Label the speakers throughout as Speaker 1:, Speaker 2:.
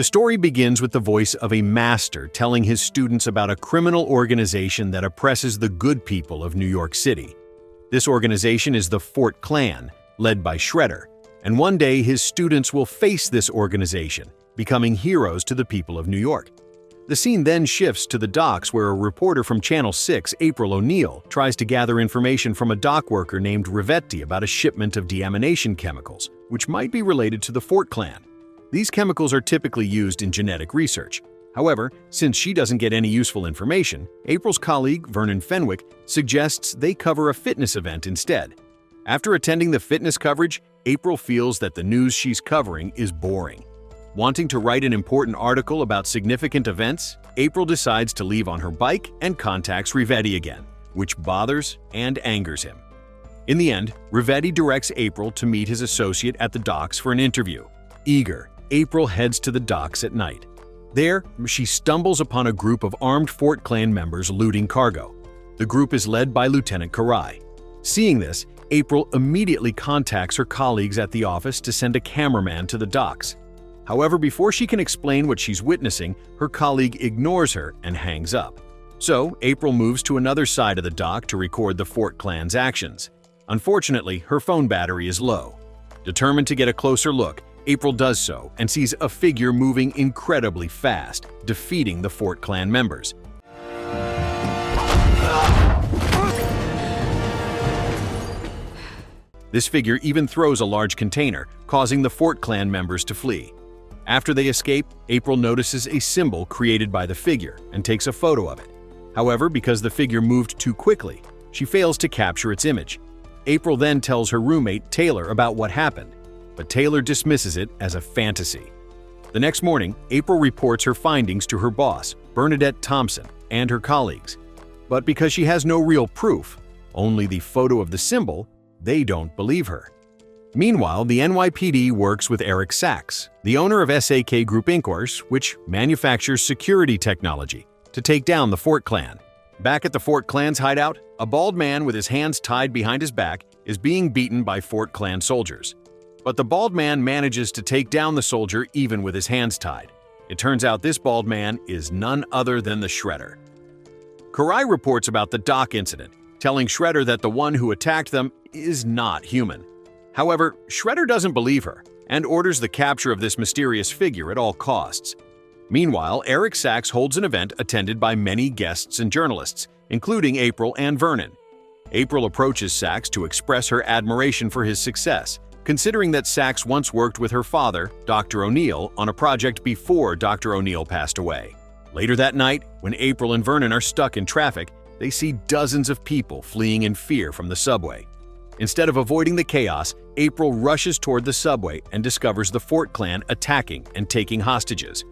Speaker 1: The story begins with the voice of a master telling his students about a criminal organization that oppresses the good people of New York City. This organization is the Fort Klan, led by Shredder, and one day his students will face this organization, becoming heroes to the people of New York. The scene then shifts to the docks where a reporter from Channel 6, April O'Neil, tries to gather information from a dock worker named Rivetti about a shipment of deamination chemicals, which might be related to the Fort Klan. These chemicals are typically used in genetic research. However, since she doesn't get any useful information, April's colleague, Vernon Fenwick, suggests they cover a fitness event instead. After attending the fitness coverage, April feels that the news she's covering is boring. Wanting to write an important article about significant events, April decides to leave on her bike and contacts Rivetti again, which bothers and angers him. In the end, Rivetti directs April to meet his associate at the docks for an interview. Eager, April heads to the docks at night. There, she stumbles upon a group of armed Fort Klan members looting cargo. The group is led by Lieutenant Karai. Seeing this, April immediately contacts her colleagues at the office to send a cameraman to the docks. However, before she can explain what she's witnessing, her colleague ignores her and hangs up. So, April moves to another side of the dock to record the Fort Klan's actions. Unfortunately, her phone battery is low. Determined to get a closer look, April does so and sees a figure moving incredibly fast, defeating the Fort Klan members. This figure even throws a large container, causing the Fort Klan members to flee. After they escape, April notices a symbol created by the figure and takes a photo of it. However, because the figure moved too quickly, she fails to capture its image. April then tells her roommate, Taylor, about what happened, but Taylor dismisses it as a fantasy. The next morning, April reports her findings to her boss, Bernadette Thompson, and her colleagues. But because she has no real proof, only the photo of the symbol, they don't believe her. Meanwhile, the NYPD works with Eric Sachs, the owner of SAK Group Inc., which manufactures security technology, to take down the Fort Klan. Back at the Fort Klan's hideout, a bald man with his hands tied behind his back is being beaten by Fort Klan soldiers. But the bald man manages to take down the soldier even with his hands tied. It turns out this bald man is none other than the Shredder. Karai reports about the dock incident, telling Shredder that the one who attacked them is not human. However, Shredder doesn't believe her and orders the capture of this mysterious figure at all costs. Meanwhile, Eric Sachs holds an event attended by many guests and journalists, including April and Vernon. April approaches Sachs to express her admiration for his success, considering that Sachs once worked with her father, Dr. O'Neil, on a project before Dr. O'Neil passed away. Later that night, when April and Vernon are stuck in traffic, they see dozens of people fleeing in fear from the subway. Instead of avoiding the chaos, April rushes toward the subway and discovers the Fort Klan attacking and taking hostages.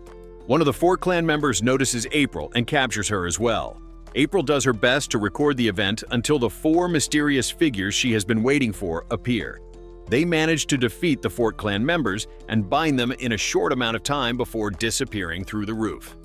Speaker 1: One of the Fort Klan members notices April and captures her as well. April does her best to record the event until the 4 mysterious figures she has been waiting for appear. They manage to defeat the Fort Klan members and bind them in a short amount of time before disappearing through the roof.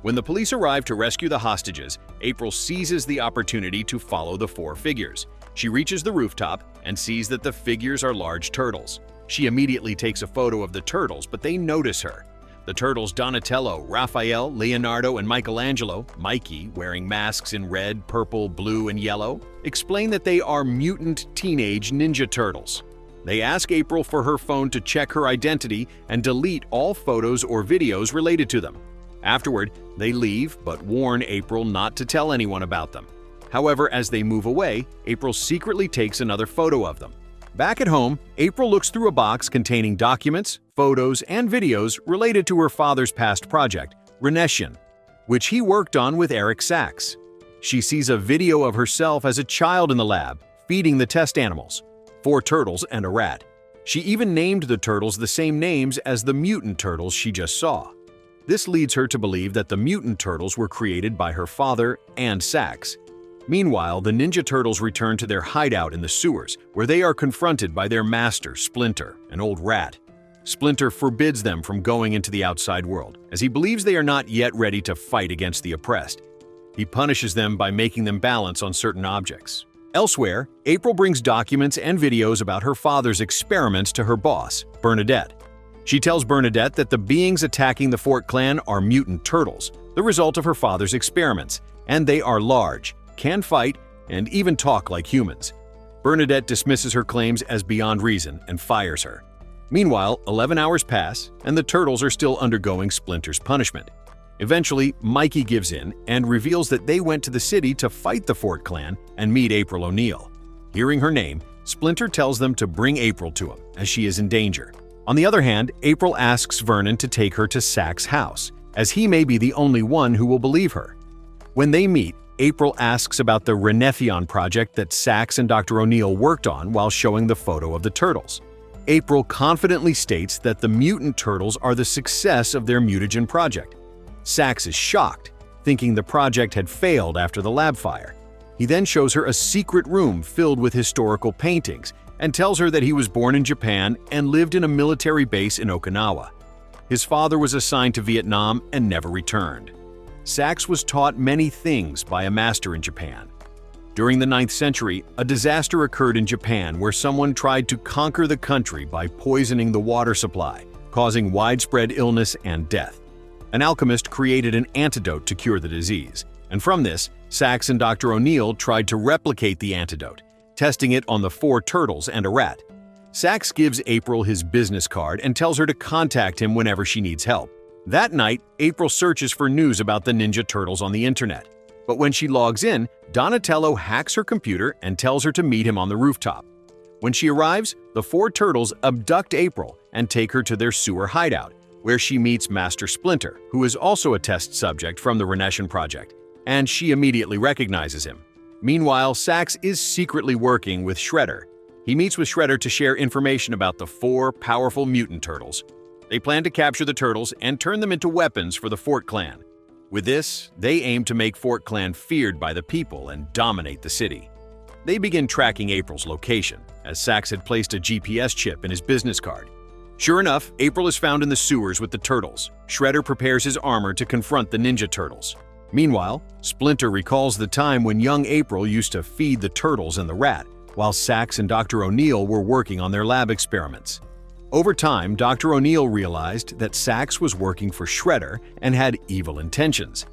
Speaker 1: When the police arrive to rescue the hostages, April seizes the opportunity to follow the 4 figures. She reaches the rooftop and sees that the figures are large turtles. She immediately takes a photo of the turtles, but they notice her. The turtles Donatello, Raphael, Leonardo, and Michelangelo, Mikey, wearing masks in red, purple, blue, and yellow, explain that they are Mutant Teenage Ninja Turtles. They ask April for her phone to check her identity and delete all photos or videos related to them. Afterward, they leave but warn April not to tell anyone about them. However, as they move away, April secretly takes another photo of them. Back at home, April looks through a box containing documents, photos, and videos related to her father's past project, Renescian, which he worked on with Eric Sachs. She sees a video of herself as a child in the lab, feeding the test animals, 4 turtles and a rat. She even named the turtles the same names as the mutant turtles she just saw. This leads her to believe that the mutant turtles were created by her father and Sachs. Meanwhile, the Ninja Turtles return to their hideout in the sewers, where they are confronted by their master, Splinter, an old rat. Splinter forbids them from going into the outside world, as he believes they are not yet ready to fight against the oppressed. He punishes them by making them balance on certain objects. Elsewhere, April brings documents and videos about her father's experiments to her boss, Bernadette. She tells Bernadette that the beings attacking the Fort Clan are mutant turtles, the result of her father's experiments, and they are large, can fight, and even talk like humans. Bernadette dismisses her claims as beyond reason and fires her. Meanwhile, 11 hours pass, and the turtles are still undergoing Splinter's punishment. Eventually, Mikey gives in and reveals that they went to the city to fight the Fort Clan and meet April O'Neil. Hearing her name, Splinter tells them to bring April to him, as she is in danger. On the other hand, April asks Vernon to take her to Sack's house, as he may be the only one who will believe her. When they meet, April asks about the Renethion project that Sax and Dr. O'Neil worked on while showing the photo of the turtles. April confidently states that the mutant turtles are the success of their mutagen project. Sax is shocked, thinking the project had failed after the lab fire. He then shows her a secret room filled with historical paintings and tells her that he was born in Japan and lived in a military base in Okinawa. His father was assigned to Vietnam and never returned. Sax was taught many things by a master in Japan. During the 9th century, a disaster occurred in Japan where someone tried to conquer the country by poisoning the water supply, causing widespread illness and death. An alchemist created an antidote to cure the disease, and from this, Sax and Dr. O'Neil tried to replicate the antidote, testing it on the 4 turtles and a rat. Sax gives April his business card and tells her to contact him whenever she needs help. That night, April searches for news about the Ninja Turtles on the internet. But when she logs in, Donatello hacks her computer and tells her to meet him on the rooftop. When she arrives, the 4 turtles abduct April and take her to their sewer hideout, where she meets Master Splinter, who is also a test subject from the Renethion project, and she immediately recognizes him. Meanwhile, Sax is secretly working with Shredder. He meets with Shredder to share information about the 4 powerful mutant turtles. They plan to capture the turtles and turn them into weapons for the Fort Clan. With this, they aim to make Fort Clan feared by the people and dominate the city. They begin tracking April's location, as Sax had placed a GPS chip in his business card. Sure enough, April is found in the sewers with the turtles. Shredder prepares his armor to confront the Ninja Turtles. Meanwhile, Splinter recalls the time when young April used to feed the turtles and the rat, while Sax and Dr. O'Neil were working on their lab experiments. Over time, Dr. O'Neil realized that Sax was working for Shredder and had evil intentions.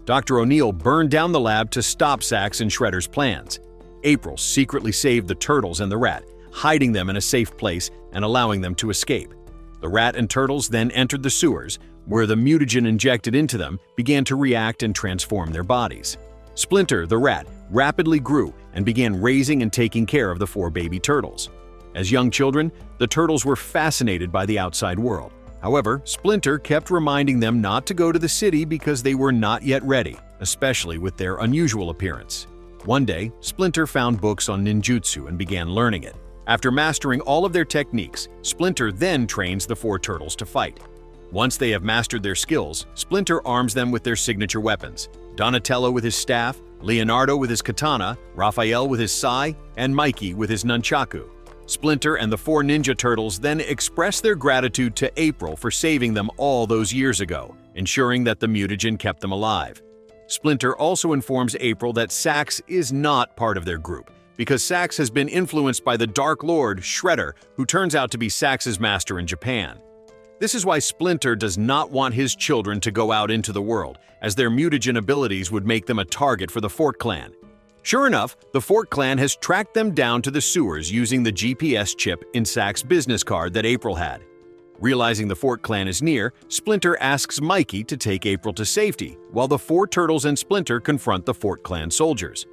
Speaker 1: Dr. O'Neil burned down the lab to stop Sax and Shredder's plans. April secretly saved the turtles and the rat, hiding them in a safe place and allowing them to escape. The rat and turtles then entered the sewers, where the mutagen injected into them began to react and transform their bodies. Splinter, the rat, rapidly grew and began raising and taking care of the 4 baby turtles. As young children, the turtles were fascinated by the outside world. However, Splinter kept reminding them not to go to the city because they were not yet ready, especially with their unusual appearance. One day, Splinter found books on ninjutsu and began learning it. After mastering all of their techniques, Splinter then trains the 4 turtles to fight. Once they have mastered their skills, Splinter arms them with their signature weapons: Donatello with his staff, Leonardo with his katana, Raphael with his sai, and Mikey with his nunchaku. Splinter and the 4 Ninja Turtles then express their gratitude to April for saving them all those years ago, ensuring that the mutagen kept them alive. Splinter also informs April that Sax is not part of their group, because Sax has been influenced by the Dark Lord, Shredder, who turns out to be Sax's master in Japan. This is why Splinter does not want his children to go out into the world, as their mutagen abilities would make them a target for the Fort Clan. Sure enough, the Fort Clan has tracked them down to the sewers using the GPS chip in Sax's business card that April had. Realizing the Fort Clan is near, Splinter asks Mikey to take April to safety, while the 4 turtles and Splinter confront the Fort Clan soldiers.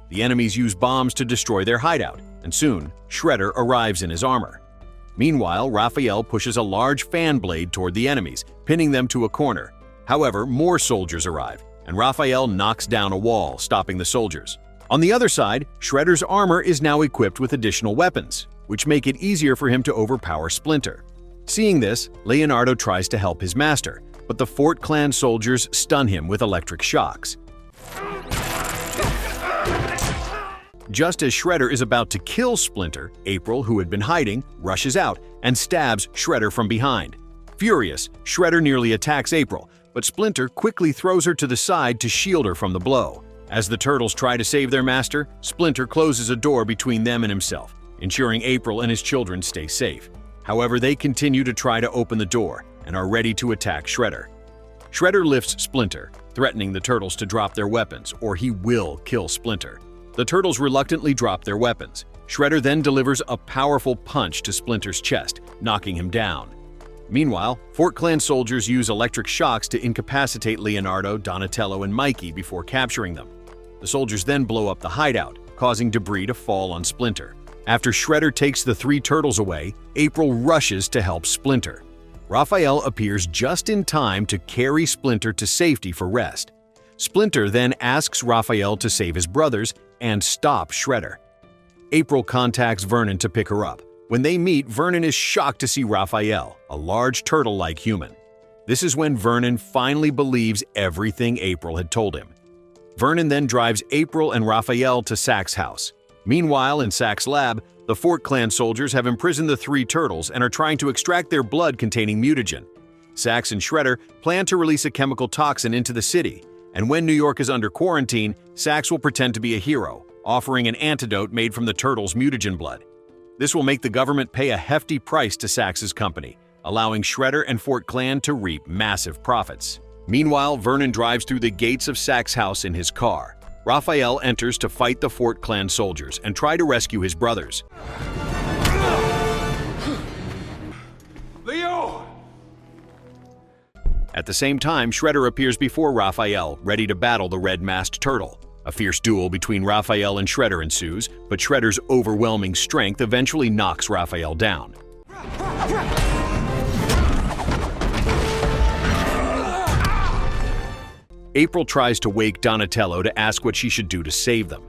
Speaker 1: The enemies use bombs to destroy their hideout, and soon, Shredder arrives in his armor. Meanwhile, Raphael pushes a large fan blade toward the enemies, pinning them to a corner. However, more soldiers arrive, and Raphael knocks down a wall, stopping the soldiers. On the other side, Shredder's armor is now equipped with additional weapons, which make it easier for him to overpower Splinter. Seeing this, Leonardo tries to help his master, but the Fort Clan soldiers stun him with electric shocks. Just as Shredder is about to kill Splinter, April, who had been hiding, rushes out and stabs Shredder from behind. Furious, Shredder nearly attacks April, but Splinter quickly throws her to the side to shield her from the blow. As the Turtles try to save their master, Splinter closes a door between them and himself, ensuring April and his children stay safe. However, they continue to try to open the door and are ready to attack Shredder. Shredder lifts Splinter, threatening the Turtles to drop their weapons, or he will kill Splinter. The Turtles reluctantly drop their weapons. Shredder then delivers a powerful punch to Splinter's chest, knocking him down. Meanwhile, Fort Clan soldiers use electric shocks to incapacitate Leonardo, Donatello, and Mikey before capturing them. The soldiers then blow up the hideout, causing debris to fall on Splinter. After Shredder takes the three turtles away, April rushes to help Splinter. Raphael appears just in time to carry Splinter to safety for rest. Splinter then asks Raphael to save his brothers and stop Shredder. April contacts Vernon to pick her up. When they meet, Vernon is shocked to see Raphael, a large turtle-like human. This is when Vernon finally believes everything April had told him. Vernon then drives April and Raphael to Sack's house. Meanwhile, in Sack's lab, the Fort Clan soldiers have imprisoned the three turtles and are trying to extract their blood containing mutagen. Sax and Shredder plan to release a chemical toxin into the city, and when New York is under quarantine, Sax will pretend to be a hero, offering an antidote made from the turtles' mutagen blood. This will make the government pay a hefty price to Sax's company, allowing Shredder and Fort Clan to reap massive profits. Meanwhile, Vernon drives through the gates of Sack's house in his car. Raphael enters to fight the Fort Clan soldiers and try to rescue his brothers.
Speaker 2: Leo!
Speaker 1: At the same time, Shredder appears before Raphael, ready to battle the red-masked turtle. A fierce duel between Raphael and Shredder ensues, but Shredder's overwhelming strength eventually knocks Raphael down. April tries to wake Donatello to ask what she should do to save them.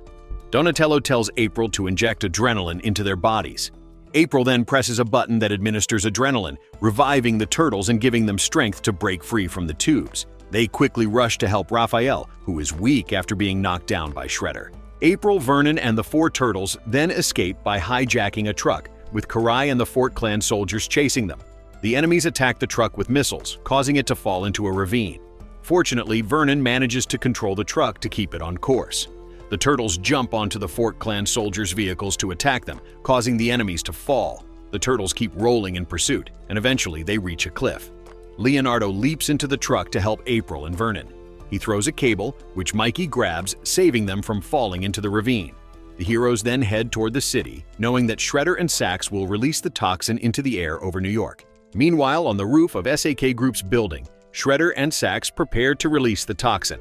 Speaker 1: Donatello tells April to inject adrenaline into their bodies. April then presses a button that administers adrenaline, reviving the turtles and giving them strength to break free from the tubes. They quickly rush to help Raphael, who is weak after being knocked down by Shredder. April, Vernon, and the four turtles then escape by hijacking a truck, with Karai and the Fort Clan soldiers chasing them. The enemies attack the truck with missiles, causing it to fall into a ravine. Fortunately, Vernon manages to control the truck to keep it on course. The turtles jump onto the Fort Clan soldiers' vehicles to attack them, causing the enemies to fall. The turtles keep rolling in pursuit, and eventually they reach a cliff. Leonardo leaps into the truck to help April and Vernon. He throws a cable, which Mikey grabs, saving them from falling into the ravine. The heroes then head toward the city, knowing that Shredder and Sax will release the toxin into the air over New York. Meanwhile, on the roof of SAK Group's building, Shredder and Sax prepare to release the toxin.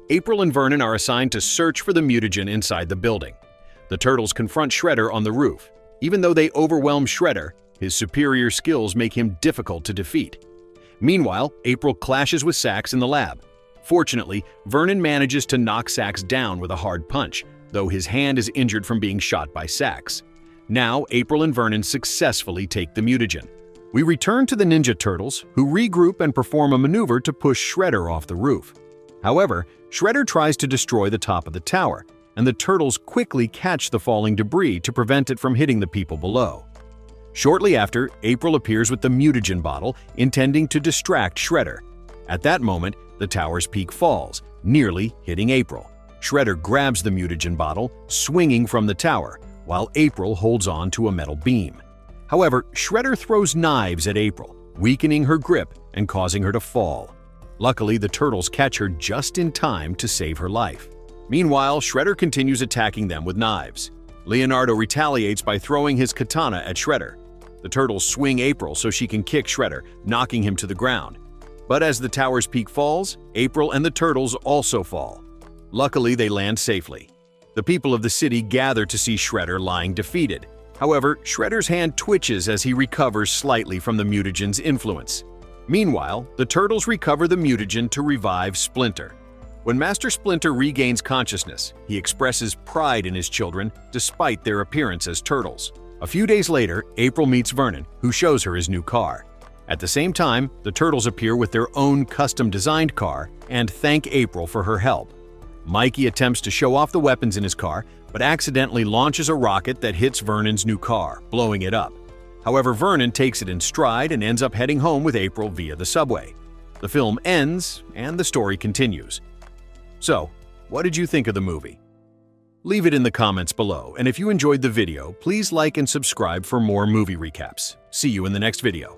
Speaker 1: April and Vernon are assigned to search for the mutagen inside the building. The turtles confront Shredder on the roof. Even though they overwhelm Shredder, his superior skills make him difficult to defeat. Meanwhile, April clashes with Sax in the lab. Fortunately, Vernon manages to knock Sax down with a hard punch, though his hand is injured from being shot by Sax. Now, April and Vernon successfully take the mutagen. We return to the Ninja Turtles, who regroup and perform a maneuver to push Shredder off the roof. However, Shredder tries to destroy the top of the tower, and the Turtles quickly catch the falling debris to prevent it from hitting the people below. Shortly after, April appears with the mutagen bottle, intending to distract Shredder. At that moment, the tower's peak falls, nearly hitting April. Shredder grabs the mutagen bottle, swinging from the tower, while April holds on to a metal beam. However, Shredder throws knives at April, weakening her grip and causing her to fall. Luckily, the turtles catch her just in time to save her life. Meanwhile, Shredder continues attacking them with knives. Leonardo retaliates by throwing his katana at Shredder. The turtles swing April so she can kick Shredder, knocking him to the ground. But as the tower's peak falls, April and the turtles also fall. Luckily, they land safely. The people of the city gather to see Shredder lying defeated. However, Shredder's hand twitches as he recovers slightly from the mutagen's influence. Meanwhile, the turtles recover the mutagen to revive Splinter. When Master Splinter regains consciousness, he expresses pride in his children despite their appearance as turtles. A few days later, April meets Vernon, who shows her his new car. At the same time, the turtles appear with their own custom-designed car and thank April for her help. Mikey attempts to show off the weapons in his car, but accidentally launches a rocket that hits Vernon's new car, blowing it up. However, Vernon takes it in stride and ends up heading home with April via the subway. The film ends, and the story continues. So, what did you think of the movie? Leave it in the comments below, and if you enjoyed the video, please like and subscribe for more movie recaps. See you in the next video.